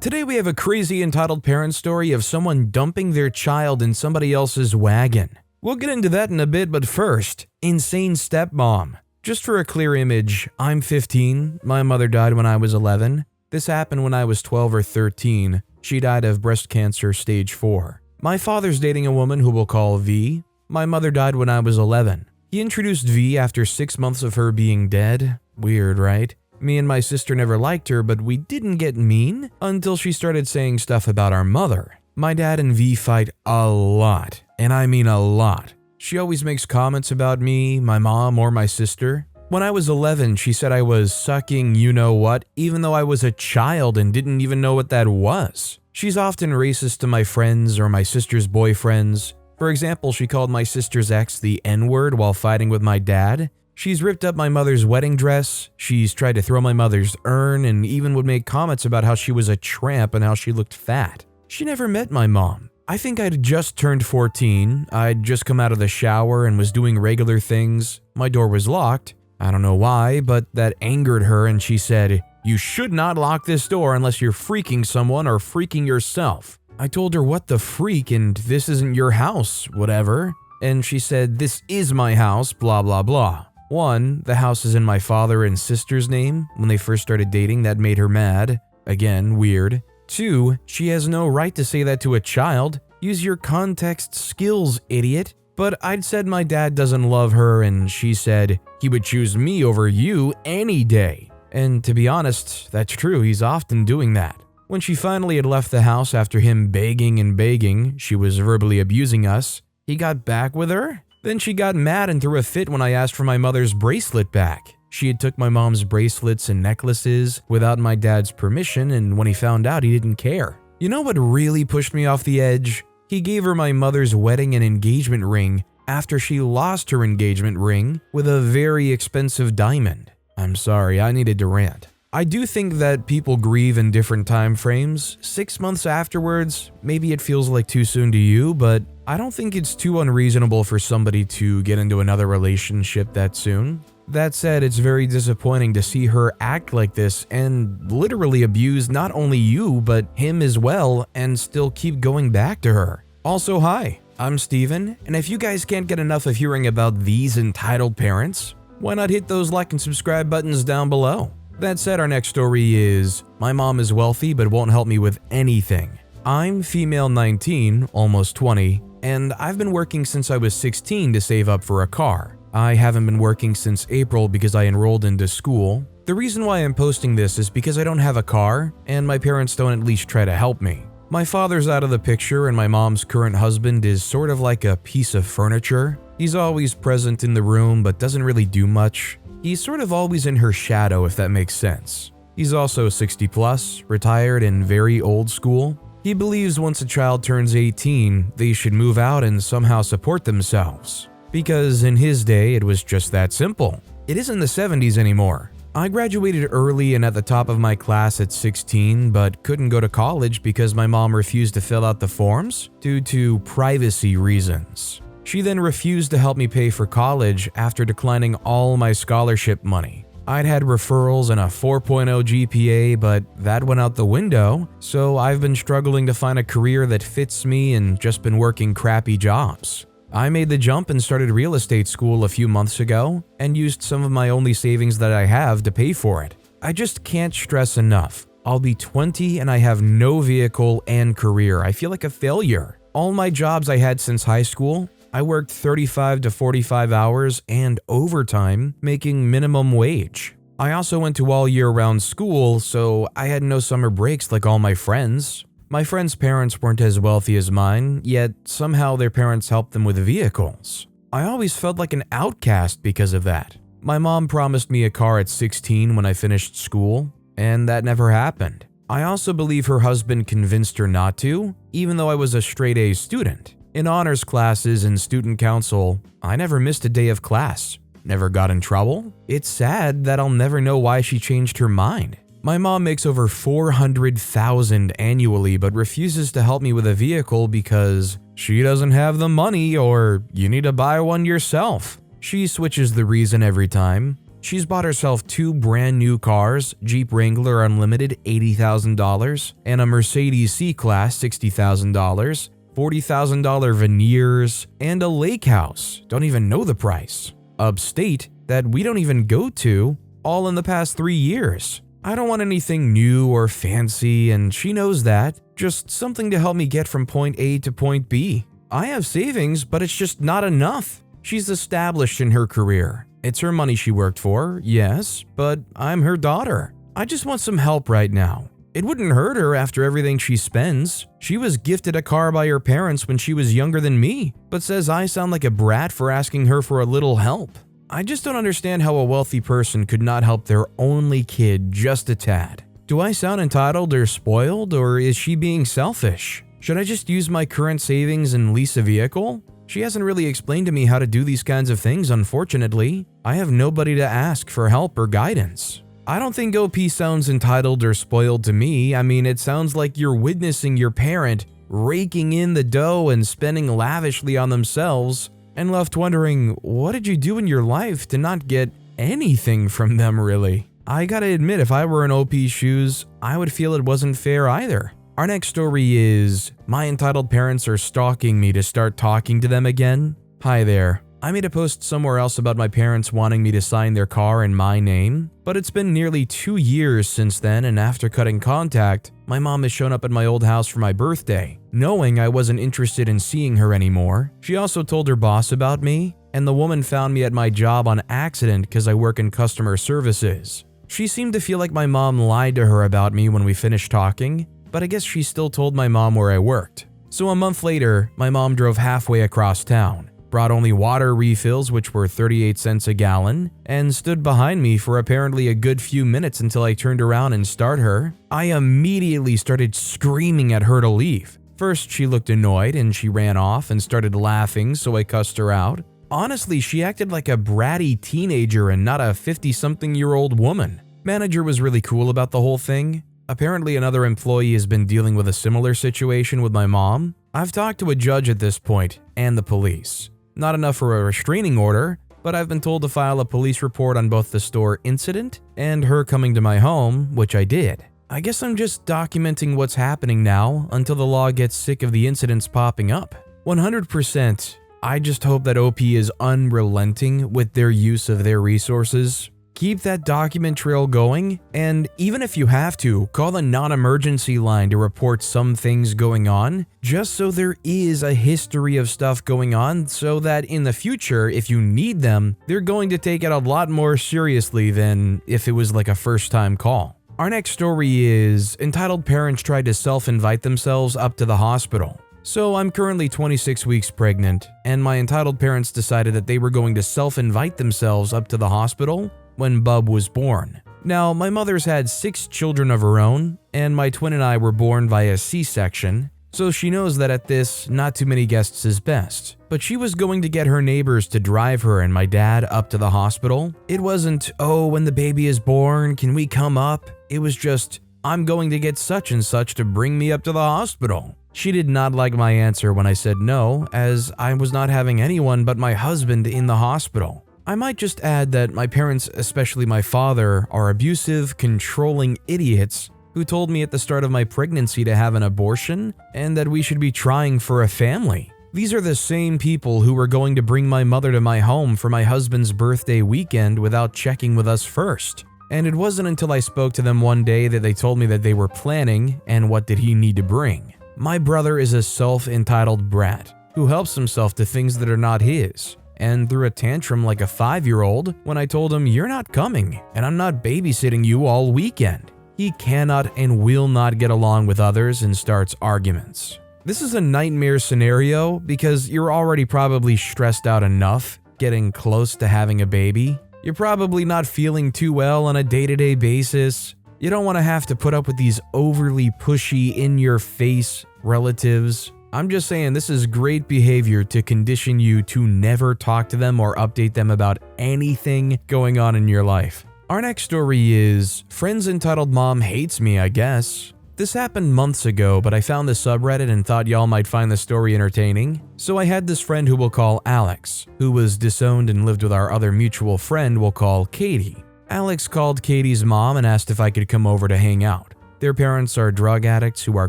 Today we have a crazy entitled parent story of someone dumping their child in somebody else's wagon. We'll get into that in a bit, but first, insane stepmom. Just for a clear image, I'm 15, my mother died when I was 11. This happened when I was 12 or 13. She died of breast cancer stage 4. My father's dating a woman who we'll call V. My mother died when I was 11. He introduced V after 6 months of her being dead. Weird, right? Me and my sister never liked her, but we didn't get mean until she started saying stuff about our mother. My dad and V fight a lot, and I mean a lot. She always makes comments about me, my mom, or my sister. When I was 11, she said I was sucking you-know-what, even though I was a child and didn't even know what that was. She's often racist to my friends or my sister's boyfriends. For example, she called my sister's ex the N-word while fighting with my dad. She's ripped up my mother's wedding dress, she's tried to throw my mother's urn, and even would make comments about how she was a tramp and how she looked fat. She never met my mom. I think I'd just turned 14, I'd just come out of the shower and was doing regular things. My door was locked. I don't know why, but that angered her and she said, "You should not lock this door unless you're freaking someone or freaking yourself." I told her what the freak and this isn't your house, whatever. And she said, "This is my house, blah blah blah." 1, the house is in my father and sister's name. When they first started dating, that made her mad. Again, weird. 2, she has no right to say that to a child. Use your context skills, idiot. But I'd said my dad doesn't love her and she said, "He would choose me over you any day." And to be honest, that's true, he's often doing that. When she finally had left the house after him begging and begging, she was verbally abusing us, he got back with her? Then she got mad and threw a fit when I asked for my mother's bracelet back. She had took my mom's bracelets and necklaces without my dad's permission, and when he found out, he didn't care. You know what really pushed me off the edge? He gave her my mother's wedding and engagement ring after she lost her engagement ring with a very expensive diamond. I'm sorry, I needed to rant. I do think that people grieve in different time frames. 6 months afterwards, maybe it feels like too soon to you, but I don't think it's too unreasonable for somebody to get into another relationship that soon. That said, it's very disappointing to see her act like this and literally abuse not only you, but him as well, and still keep going back to her. Also, hi, I'm Steven, and if you guys can't get enough of hearing about these entitled parents, why not hit those like and subscribe buttons down below? That said, our next story is, my mom is wealthy but won't help me with anything. I'm female 19, almost 20, and I've been working since I was 16 to save up for a car. I haven't been working since April because I enrolled into school. The reason why I'm posting this is because I don't have a car, and my parents don't at least try to help me. My father's out of the picture and my mom's current husband is sort of like a piece of furniture. He's always present in the room but doesn't really do much. He's sort of always in her shadow, if that makes sense. He's also 60 plus, retired and very old school. He believes once a child turns 18, they should move out and somehow support themselves. Because in his day, it was just that simple. It isn't the 70s anymore. I graduated early and at the top of my class at 16, but couldn't go to college because my mom refused to fill out the forms due to privacy reasons. She then refused to help me pay for college after declining all my scholarship money. I'd had referrals and a 4.0 GPA, but that went out the window, so I've been struggling to find a career that fits me and just been working crappy jobs. I made the jump and started real estate school a few months ago and used some of my only savings that I have to pay for it. I just can't stress enough. I'll be 20 and I have no vehicle and career. I feel like a failure. All my jobs I had since high school, I worked 35 to 45 hours and overtime, making minimum wage. I also went to all year-round school, so I had no summer breaks like all my friends. My friends' parents weren't as wealthy as mine, yet somehow their parents helped them with vehicles. I always felt like an outcast because of that. My mom promised me a car at 16 when I finished school, and that never happened. I also believe her husband convinced her not to, even though I was a straight A student. In honors classes and student council, I never missed a day of class, never got in trouble. It's sad that I'll never know why she changed her mind. My mom makes over $400,000 annually but refuses to help me with a vehicle because she doesn't have the money or you need to buy one yourself. She switches the reason every time. She's bought herself 2 brand new cars, Jeep Wrangler Unlimited $80,000, and a Mercedes C-Class $60,000, $40,000 veneers, and a lake house, don't even know the price, upstate that we don't even go to, all in the past 3 years. I don't want anything new or fancy, and she knows that, just something to help me get from point A to point B. I have savings, but it's just not enough. She's established in her career. It's her money she worked for, yes, but I'm her daughter. I just want some help right now. It wouldn't hurt her after everything she spends. She was gifted a car by her parents when she was younger than me, but says I sound like a brat for asking her for a little help. I just don't understand how a wealthy person could not help their only kid just a tad. Do I sound entitled or spoiled, or is she being selfish? Should I just use my current savings and lease a vehicle? She hasn't really explained to me how to do these kinds of things, unfortunately. I have nobody to ask for help or guidance. I don't think OP sounds entitled or spoiled to me. I mean, it sounds like you're witnessing your parent raking in the dough and spending lavishly on themselves, and left wondering, what did you do in your life to not get anything from them, really? I gotta admit, if I were in OP's shoes, I would feel it wasn't fair either. Our next story is, my entitled parents are stalking me to start talking to them again. Hi there. I made a post somewhere else about my parents wanting me to sign their car in my name, but it's been nearly 2 years since then, and after cutting contact, my mom has shown up at my old house for my birthday. Knowing I wasn't interested in seeing her anymore, she also told her boss about me, and the woman found me at my job on accident because I work in customer services. She seemed to feel like my mom lied to her about me when we finished talking, but I guess she still told my mom where I worked. So a month later, my mom drove halfway across town, brought only water refills, which were 38 cents a gallon, and stood behind me for apparently a good few minutes until I turned around and started her. I immediately started screaming at her to leave. First, she looked annoyed and she ran off and started laughing, so I cussed her out. Honestly, she acted like a bratty teenager and not a 50-something-year-old woman. Manager was really cool about the whole thing. Apparently, another employee has been dealing with a similar situation with my mom. I've talked to a judge at this point, and the police. Not enough for a restraining order, but I've been told to file a police report on both the store incident and her coming to my home, which I did. I guess I'm just documenting what's happening now until the law gets sick of the incidents popping up. 100%, I just hope that OP is unrelenting with their use of their resources. Keep that document trail going, and even if you have to, call the non-emergency line to report some things going on, just so there is a history of stuff going on so that in the future, if you need them, they're going to take it a lot more seriously than if it was like a first-time call. Our next story is, entitled parents tried to self-invite themselves up to the hospital. So I'm currently 26 weeks pregnant, and my entitled parents decided that they were going to self-invite themselves up to the hospital when Bub was born. Now, my mother's had 6 children of her own, and my twin and I were born via C-section, so she knows that at this, not too many guests is best. But she was going to get her neighbors to drive her and my dad up to the hospital. It wasn't, oh, when the baby is born, can we come up? It was just, I'm going to get such and such to bring me up to the hospital. She did not like my answer when I said no, as I was not having anyone but my husband in the hospital. I might just add that my parents, especially my father, are abusive, controlling idiots who told me at the start of my pregnancy to have an abortion and that we should be trying for a family. These are the same people who were going to bring my mother to my home for my husband's birthday weekend without checking with us first. And it wasn't until I spoke to them one day that they told me that they were planning and what did he need to bring. My brother is a self-entitled brat who helps himself to things that are not his, and threw a tantrum like a 5-year-old when I told him, "You're not coming, and I'm not babysitting you all weekend." He cannot and will not get along with others and starts arguments. This is a nightmare scenario because you're already probably stressed out enough getting close to having a baby. You're probably not feeling too well on a day-to-day basis. You don't want to have to put up with these overly pushy, in-your-face relatives. I'm just saying this is great behavior to condition you to never talk to them or update them about anything going on in your life. Our next story is, friend's entitled mom hates me, I guess. This happened months ago, but I found the subreddit and thought y'all might find the story entertaining. So I had this friend who we'll call Alex, who was disowned and lived with our other mutual friend we'll call Katie. Alex called Katie's mom and asked if I could come over to hang out. Their parents are drug addicts who are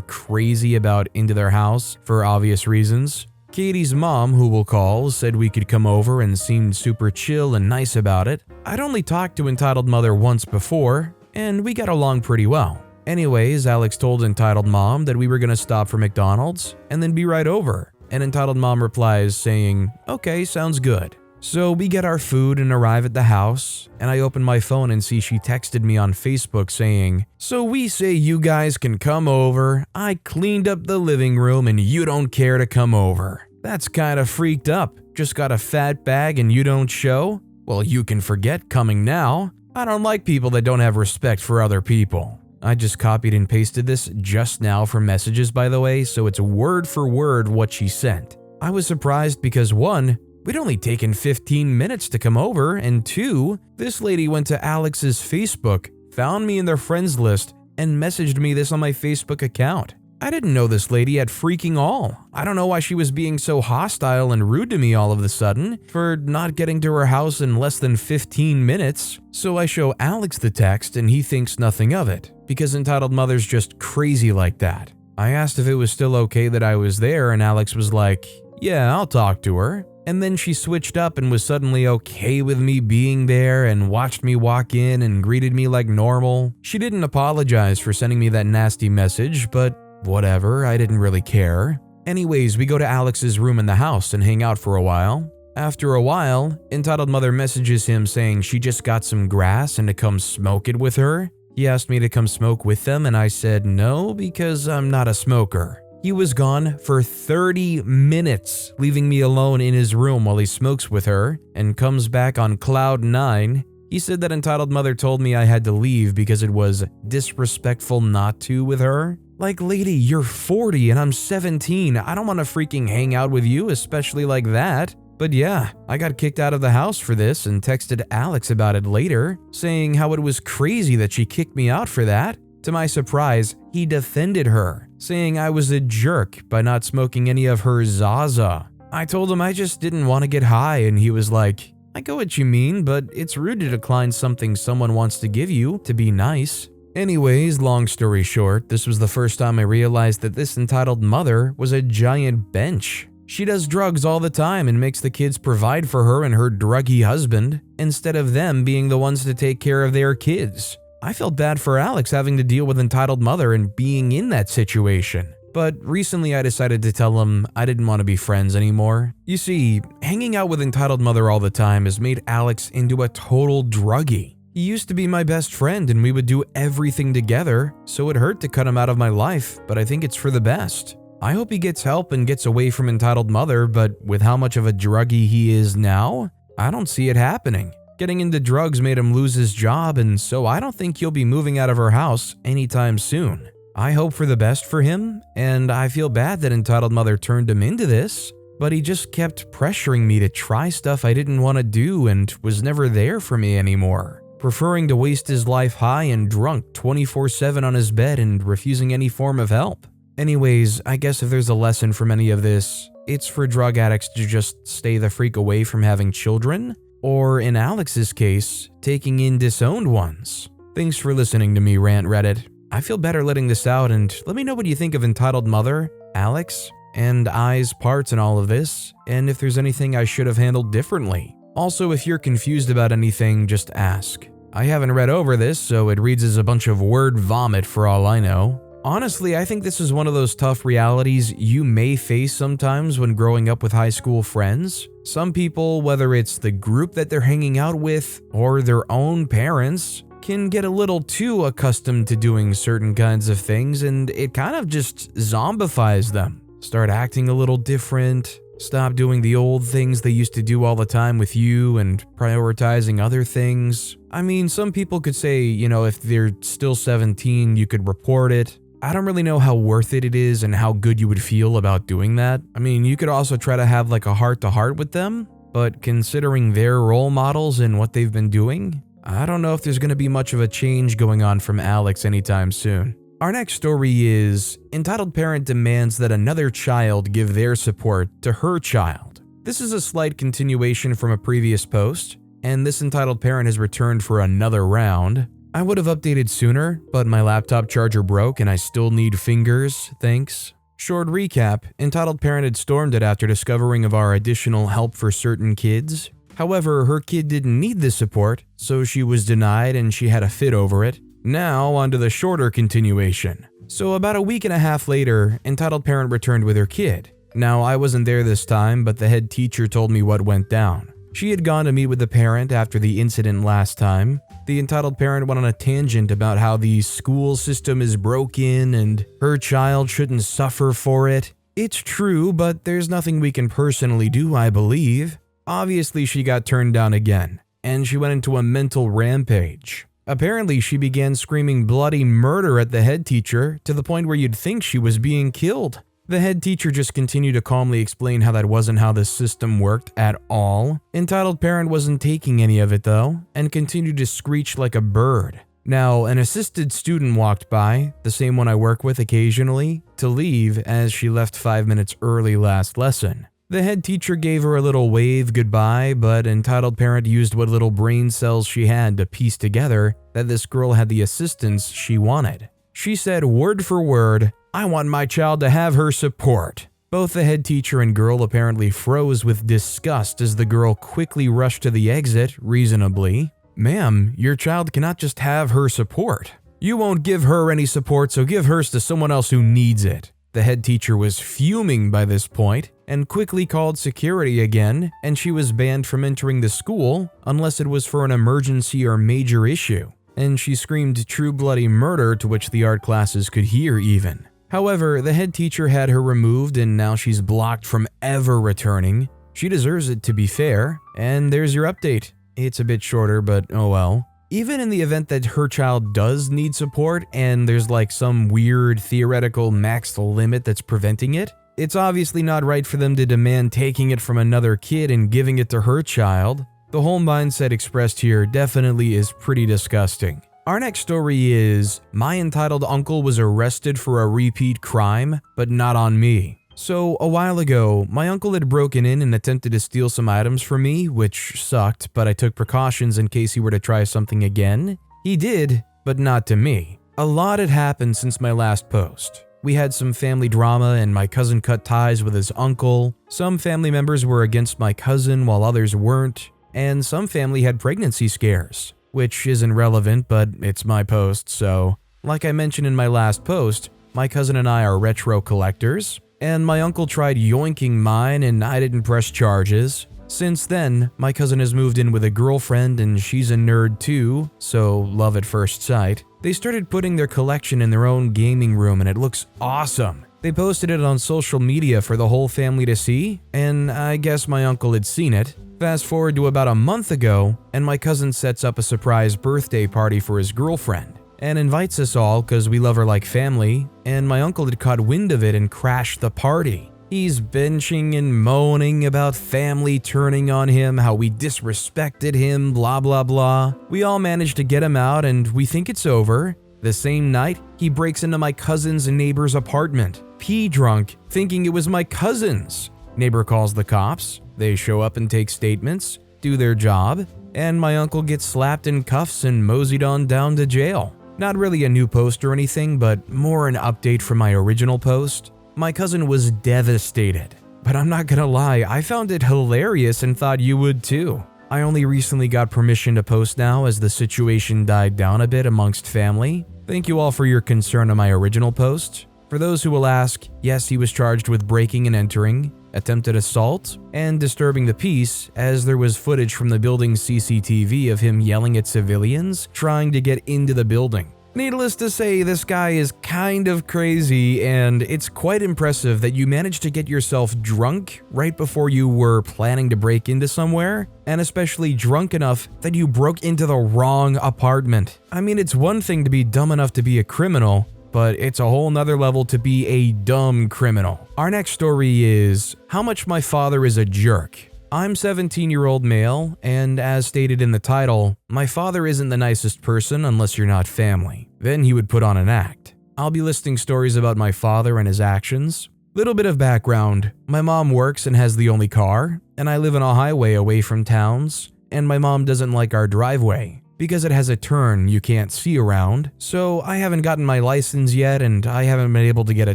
crazy about into their house for obvious reasons. Katie's mom, who we'll call, said we could come over and seemed super chill and nice about it. I'd only talked to Entitled Mother once before, and we got along pretty well. Anyways, Alex told Entitled Mom that we were gonna stop for McDonald's and then be right over, and Entitled Mom replies saying, "Okay, sounds good." So we get our food and arrive at the house, and I open my phone and see she texted me on Facebook saying, "So we say you guys can come over, I cleaned up the living room and you don't care to come over. That's kinda freaked up, just got a fat bag and you don't show? Well, you can forget coming now. I don't like people that don't have respect for other people." I just copied and pasted this just now from messages, by the way, so it's word for word what she sent. I was surprised because 1, we'd only taken 15 minutes to come over, and 2, this lady went to Alex's Facebook, found me in their friends list, and messaged me this on my Facebook account. I didn't know this lady at freaking all. I don't know why she was being so hostile and rude to me all of a sudden for not getting to her house in less than 15 minutes. So I show Alex the text and he thinks nothing of it because Entitled Mother's just crazy like that. I asked if it was still okay that I was there and Alex was like, "Yeah, I'll talk to her." And then she switched up and was suddenly okay with me being there and watched me walk in and greeted me like normal. She didn't apologize for sending me that nasty message, but whatever, I didn't really care. Anyways, we go to Alex's room in the house and hang out for a while. After a while, Entitled Mother messages him saying she just got some grass and to come smoke it with her. He asked me to come smoke with them and I said no because I'm not a smoker. He was gone for 30 minutes, leaving me alone in his room while he smokes with her and comes back on cloud 9. He said that Entitled Mother told me I had to leave because it was disrespectful not to with her. Like, lady, you're 40 and I'm 17. I don't want to freaking hang out with you, especially like that. But yeah, I got kicked out of the house for this and texted Alex about it later, saying how it was crazy that she kicked me out for that. To my surprise, he defended her, saying I was a jerk by not smoking any of her Zaza. I told him I just didn't want to get high and he was like, "I get what you mean, but it's rude to decline something someone wants to give you to be nice." Anyways, long story short, this was the first time I realized that this Entitled Mother was a giant bench. She does drugs all the time and makes the kids provide for her and her druggy husband, instead of them being the ones to take care of their kids. I felt bad for Alex having to deal with Entitled Mother and being in that situation. But recently I decided to tell him I didn't want to be friends anymore. You see, hanging out with Entitled Mother all the time has made Alex into a total druggie. He used to be my best friend and we would do everything together, so it hurt to cut him out of my life, but I think it's for the best. I hope he gets help and gets away from Entitled Mother, but with how much of a druggie he is now, I don't see it happening. Getting into drugs made him lose his job, and so I don't think he'll be moving out of her house anytime soon. I hope for the best for him, and I feel bad that Entitled Mother turned him into this, but he just kept pressuring me to try stuff I didn't want to do and was never there for me anymore. Preferring to waste his life high and drunk 24/7 on his bed and refusing any form of help. Anyways, I guess if there's a lesson from any of this, it's for drug addicts to just stay the freak away from having children, or in Alex's case, taking in disowned ones. Thanks for listening to me rant Reddit. I feel better letting this out, and let me know what you think of Entitled Mother, Alex, and I's parts in all of this, and if there's anything I should have handled differently. Also, if you're confused about anything, just ask. I haven't read over this, so it reads as a bunch of word vomit for all I know. Honestly, I think this is one of those tough realities you may face sometimes when growing up with high school friends. Some people, whether it's the group that they're hanging out with or their own parents, can get a little too accustomed to doing certain kinds of things and it kind of just zombifies them. Start acting a little different, stop doing the old things they used to do all the time with you and prioritizing other things. I mean, some people could say, if they're still 17, you could report it. I don't really know how worth it is and how good you would feel about doing that. I mean, you could also try to have like a heart-to-heart with them, but considering their role models and what they've been doing, I don't know if there's going to be much of a change going on from Alex anytime soon. Our next story is Entitled Parent Demands That Another Child Give Their Support to Her Child. This is a slight continuation from a previous post, and this entitled parent has returned for another round. I would have updated sooner, but my laptop charger broke and I still need fingers, thanks. Short recap, entitled parent had stormed it after discovering of our additional help for certain kids. However, her kid didn't need this support, so she was denied and she had a fit over it. Now, on to the shorter continuation. So about a week and a half later, entitled parent returned with her kid. Now, I wasn't there this time, but the head teacher told me what went down. She had gone to meet with the parent after the incident last time. The entitled parent went on a tangent about how the school system is broken and her child shouldn't suffer for it. It's true, but there's nothing we can personally do, I believe. Obviously, she got turned down again, and she went into a mental rampage. Apparently, she began screaming bloody murder at the head teacher to the point where you'd think she was being killed. The head teacher just continued to calmly explain how that wasn't how the system worked at all. Entitled parent wasn't taking any of it though, and continued to screech like a bird. Now, an assisted student walked by, the same one I work with occasionally, to leave as she left 5 minutes early last lesson. The head teacher gave her a little wave goodbye, but entitled parent used what little brain cells she had to piece together that this girl had the assistance she wanted. She said word for word, "I want my child to have her support." Both the head teacher and girl apparently froze with disgust as the girl quickly rushed to the exit, reasonably. "Ma'am, your child cannot just have her support. You won't give her any support, so give hers to someone else who needs it." The head teacher was fuming by this point and quickly called security again, and she was banned from entering the school unless it was for an emergency or major issue. And she screamed true bloody murder, to which the art classes could hear even. However, the head teacher had her removed and now she's blocked from ever returning. She deserves it, to be fair, and there's your update. It's a bit shorter, but oh well. Even in the event that her child does need support and there's like some weird theoretical max limit that's preventing it, it's obviously not right for them to demand taking it from another kid and giving it to her child. The whole mindset expressed here definitely is pretty disgusting. Our next story is, my entitled uncle was arrested for a repeat crime, but not on me. So, a while ago, my uncle had broken in and attempted to steal some items from me, which sucked, but I took precautions in case he were to try something again. He did, but not to me. A lot had happened since my last post. We had some family drama and my cousin cut ties with his uncle. Some family members were against my cousin while others weren't. And some family had pregnancy scares, which isn't relevant, but it's my post, so. Like I mentioned in my last post, my cousin and I are retro collectors, and my uncle tried yoinking mine and I didn't press charges. Since then, my cousin has moved in with a girlfriend and she's a nerd too, so love at first sight. They started putting their collection in their own gaming room and it looks awesome. They posted it on social media for the whole family to see, and I guess my uncle had seen it. Fast forward to about a month ago, and my cousin sets up a surprise birthday party for his girlfriend, and invites us all because we love her like family, and my uncle had caught wind of it and crashed the party. He's benching and moaning about family turning on him, how we disrespected him, blah blah blah. We all managed to get him out and we think it's over. The same night, he breaks into my cousin's neighbor's apartment, pee drunk, thinking it was my cousin's. Neighbor calls the cops, they show up and take statements, do their job, and my uncle gets slapped in cuffs and moseyed on down to jail. Not really a new post or anything, but more an update from my original post. My cousin was devastated, but I'm not gonna lie, I found it hilarious and thought you would too. I only recently got permission to post now as the situation died down a bit amongst family. Thank you all for your concern on my original post. For those who will ask, yes, he was charged with breaking and entering, attempted assault, and disturbing the peace, as there was footage from the building's CCTV of him yelling at civilians trying to get into the building. Needless to say, this guy is kind of crazy, and it's quite impressive that you managed to get yourself drunk right before you were planning to break into somewhere, and especially drunk enough that you broke into the wrong apartment. I mean, it's one thing to be dumb enough to be a criminal, but it's a whole nother level to be a dumb criminal. Our next story is how much my father is a jerk. I'm 17-year-old male, and as stated in the title, my father isn't the nicest person unless you're not family. Then he would put on an act. I'll be listing stories about my father and his actions. Little bit of background. My mom works and has the only car, and I live on a highway away from towns, and my mom doesn't like our driveway because it has a turn you can't see around, so I haven't gotten my license yet and I haven't been able to get a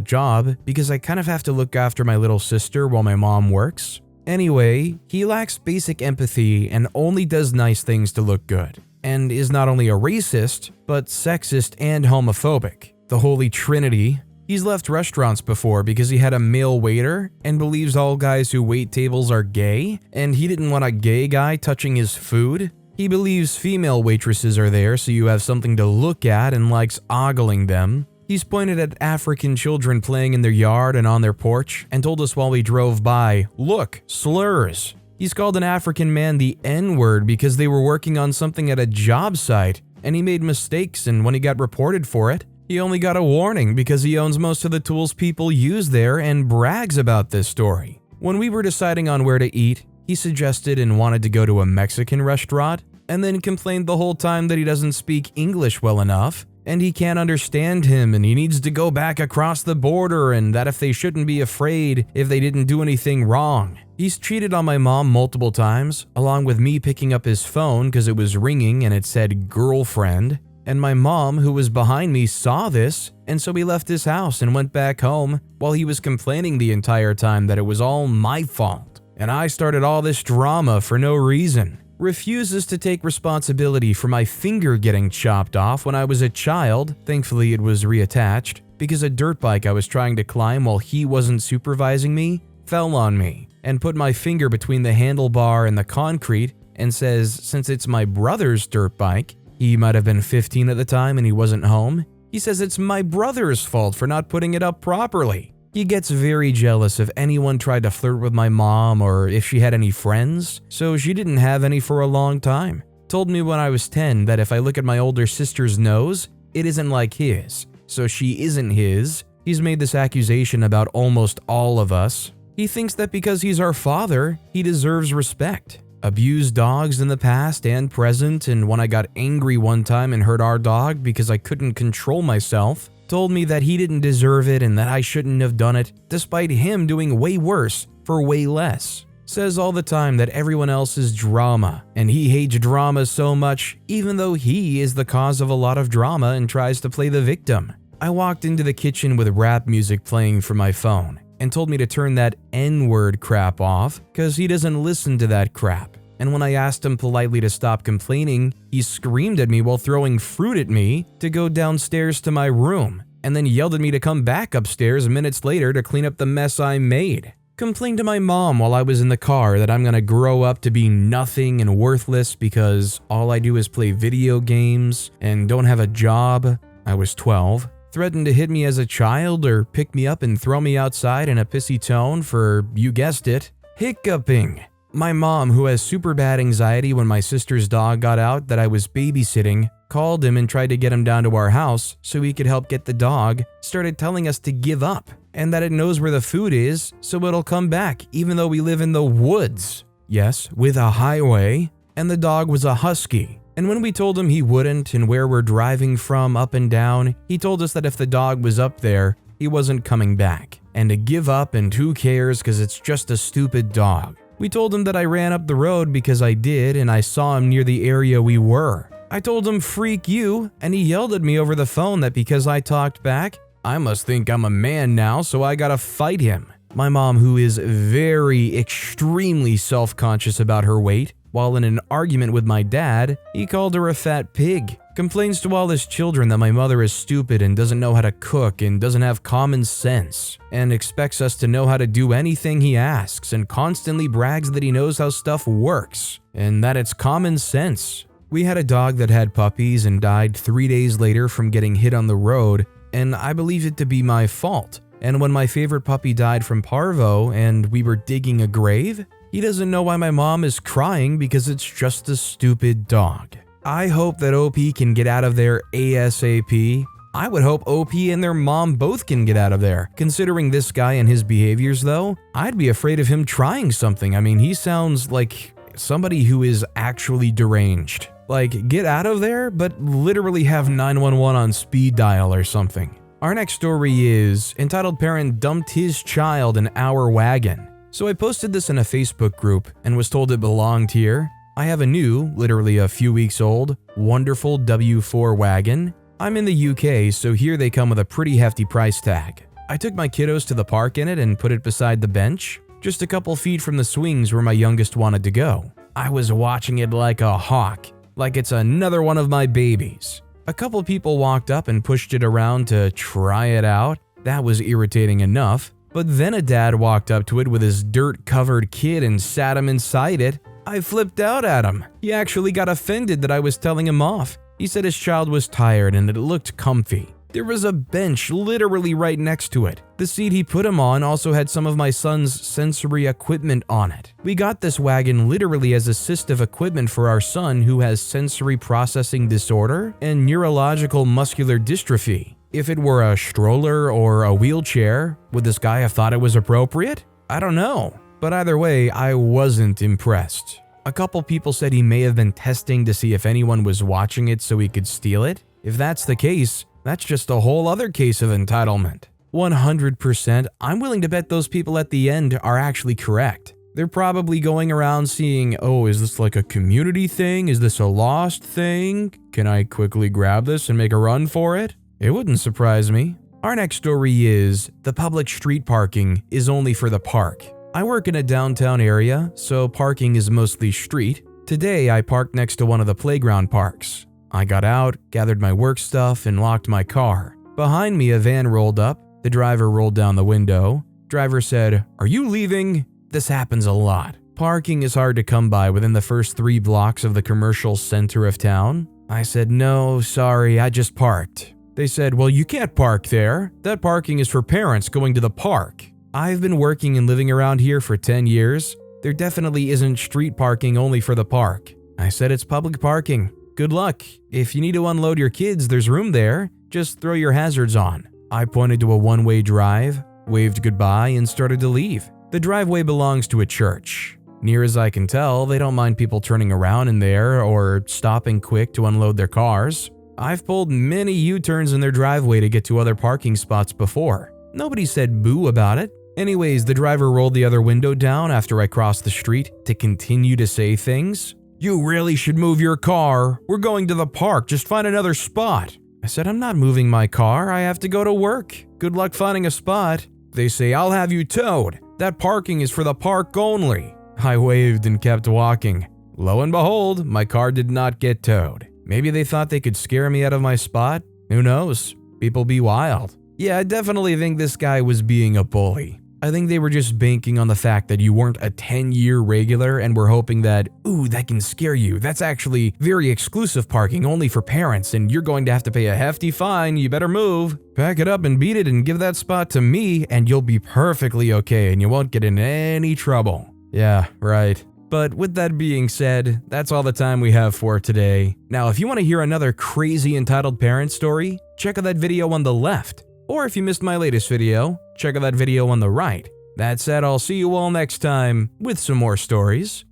job because I kind of have to look after my little sister while my mom works. Anyway, he lacks basic empathy and only does nice things to look good, and is not only a racist, but sexist and homophobic. The Holy Trinity. He's left restaurants before because he had a male waiter and believes all guys who wait tables are gay, and he didn't want a gay guy touching his food. He believes female waitresses are there so you have something to look at and likes ogling them. He's pointed at African children playing in their yard and on their porch and told us while we drove by, "Look, slurs." He's called an African man the N-word because they were working on something at a job site and he made mistakes, and when he got reported for it, he only got a warning because he owns most of the tools people use there and brags about this story. When we were deciding on where to eat, he suggested and wanted to go to a Mexican restaurant and then complained the whole time that he doesn't speak English well enough and he can't understand him and he needs to go back across the border and that if they shouldn't be afraid if they didn't do anything wrong. He's cheated on my mom multiple times, along with me picking up his phone because it was ringing and it said girlfriend. And my mom, who was behind me, saw this, and so he left his house and went back home while he was complaining the entire time that it was all my fault. And I started all this drama for no reason. Refuses to take responsibility for my finger getting chopped off when I was a child, thankfully it was reattached, because a dirt bike I was trying to climb while he wasn't supervising me fell on me and put my finger between the handlebar and the concrete, and says since it's my brother's dirt bike, he might have been 15 at the time and he wasn't home, he says it's my brother's fault for not putting it up properly. He gets very jealous if anyone tried to flirt with my mom or if she had any friends, so she didn't have any for a long time. Told me when I was 10 that if I look at my older sister's nose, it isn't like his, so she isn't his. He's made this accusation about almost all of us. He thinks that because he's our father, he deserves respect. Abused dogs in the past and present, and when I got angry one time and hurt our dog because I couldn't control myself, told me that he didn't deserve it and that I shouldn't have done it, despite him doing way worse for way less. Says all the time that everyone else is drama, and he hates drama so much even though he is the cause of a lot of drama and tries to play the victim. I walked into the kitchen with rap music playing from my phone and told me to turn that N-word crap off because he doesn't listen to that crap. And when I asked him politely to stop complaining, he screamed at me while throwing fruit at me to go downstairs to my room, and then yelled at me to come back upstairs minutes later to clean up the mess I made. Complained to my mom while I was in the car that I'm gonna grow up to be nothing and worthless because all I do is play video games and don't have a job. I was 12. Threatened to hit me as a child or pick me up and throw me outside in a pissy tone for, you guessed it, hiccuping. My mom, who has super bad anxiety when my sister's dog got out that I was babysitting, called him and tried to get him down to our house so he could help get the dog, started telling us to give up and that it knows where the food is so it'll come back even though we live in the woods. Yes, with a highway, and the dog was a husky. And when we told him he wouldn't and where we're driving from up and down, he told us that if the dog was up there, he wasn't coming back, and to give up and who cares because it's just a stupid dog. We told him that I ran up the road because I did and I saw him near the area we were. I told him freak you, and he yelled at me over the phone that because I talked back, I must think I'm a man now so I gotta fight him. My mom, who is very extremely self-conscious about her weight, while in an argument with my dad, he called her a fat pig. Complains to all his children that my mother is stupid and doesn't know how to cook and doesn't have common sense, and expects us to know how to do anything he asks, and constantly brags that he knows how stuff works and that it's common sense. We had a dog that had puppies and died 3 days later from getting hit on the road, and I believe it to be my fault. And when my favorite puppy died from parvo and we were digging a grave, he doesn't know why my mom is crying because it's just a stupid dog. I hope that OP can get out of there ASAP. I would hope OP and their mom both can get out of there. Considering this guy and his behaviors though, I'd be afraid of him trying something. I mean, he sounds like somebody who is actually deranged. Like, get out of there, but literally have 911 on speed dial or something. Our next story is entitled Parent Dumped His Child in Our Wagon. So I posted this in a Facebook group and was told it belonged here. I have a new, literally a few weeks old, wonderful W4 wagon. I'm in the UK, so here they come with a pretty hefty price tag. I took my kiddos to the park in it and put it beside the bench, just a couple feet from the swings where my youngest wanted to go. I was watching it like a hawk, like it's another one of my babies. A couple people walked up and pushed it around to try it out. That was irritating enough. But then a dad walked up to it with his dirt-covered kid and sat him inside it. I flipped out at him. He actually got offended that I was telling him off. He said his child was tired and it looked comfy. There was a bench literally right next to it. The seat he put him on also had some of my son's sensory equipment on it. We got this wagon literally as assistive equipment for our son who has sensory processing disorder and neurological muscular dystrophy. If it were a stroller or a wheelchair, would this guy have thought it was appropriate? I don't know. But either way, I wasn't impressed. A couple people said he may have been testing to see if anyone was watching it so he could steal it. If that's the case, that's just a whole other case of entitlement. 100%, I'm willing to bet those people at the end are actually correct. They're probably going around seeing, oh, is this like a community thing? Is this a lost thing? Can I quickly grab this and make a run for it? It wouldn't surprise me. Our next story is, the public street parking is only for the park. I work in a downtown area, so parking is mostly street. Today, I parked next to one of the playground parks. I got out, gathered my work stuff, and locked my car. Behind me, a van rolled up. The driver rolled down the window. Driver said, "Are you leaving?" This happens a lot. Parking is hard to come by within the first 3 blocks of the commercial center of town. I said, "No, sorry, I just parked." They said, "Well, you can't park there. That parking is for parents going to the park." I've been working and living around here for 10 years. There definitely isn't street parking only for the park. I said it's public parking. Good luck. If you need to unload your kids, there's room there. Just throw your hazards on. I pointed to a one-way drive, waved goodbye, and started to leave. The driveway belongs to a church. Near as I can tell, they don't mind people turning around in there or stopping quick to unload their cars. I've pulled many U-turns in their driveway to get to other parking spots before. Nobody said boo about it. Anyways, the driver rolled the other window down after I crossed the street to continue to say things. "You really should move your car. We're going to the park. Just find another spot." I said, "I'm not moving my car. I have to go to work. Good luck finding a spot." They say, "I'll have you towed. That parking is for the park only." I waved and kept walking. Lo and behold, my car did not get towed. Maybe they thought they could scare me out of my spot? Who knows? People be wild. Yeah, I definitely think this guy was being a bully. I think they were just banking on the fact that you weren't a 10-year regular and were hoping that, ooh, that can scare you. That's actually very exclusive parking only for parents and you're going to have to pay a hefty fine. You better move. Pack it up and beat it and give that spot to me and you'll be perfectly okay and you won't get in any trouble. Yeah, right. But with that being said, that's all the time we have for today. Now, if you want to hear another crazy entitled parent story, check out that video on the left. Or if you missed my latest video, check out that video on the right. That said, I'll see you all next time with some more stories.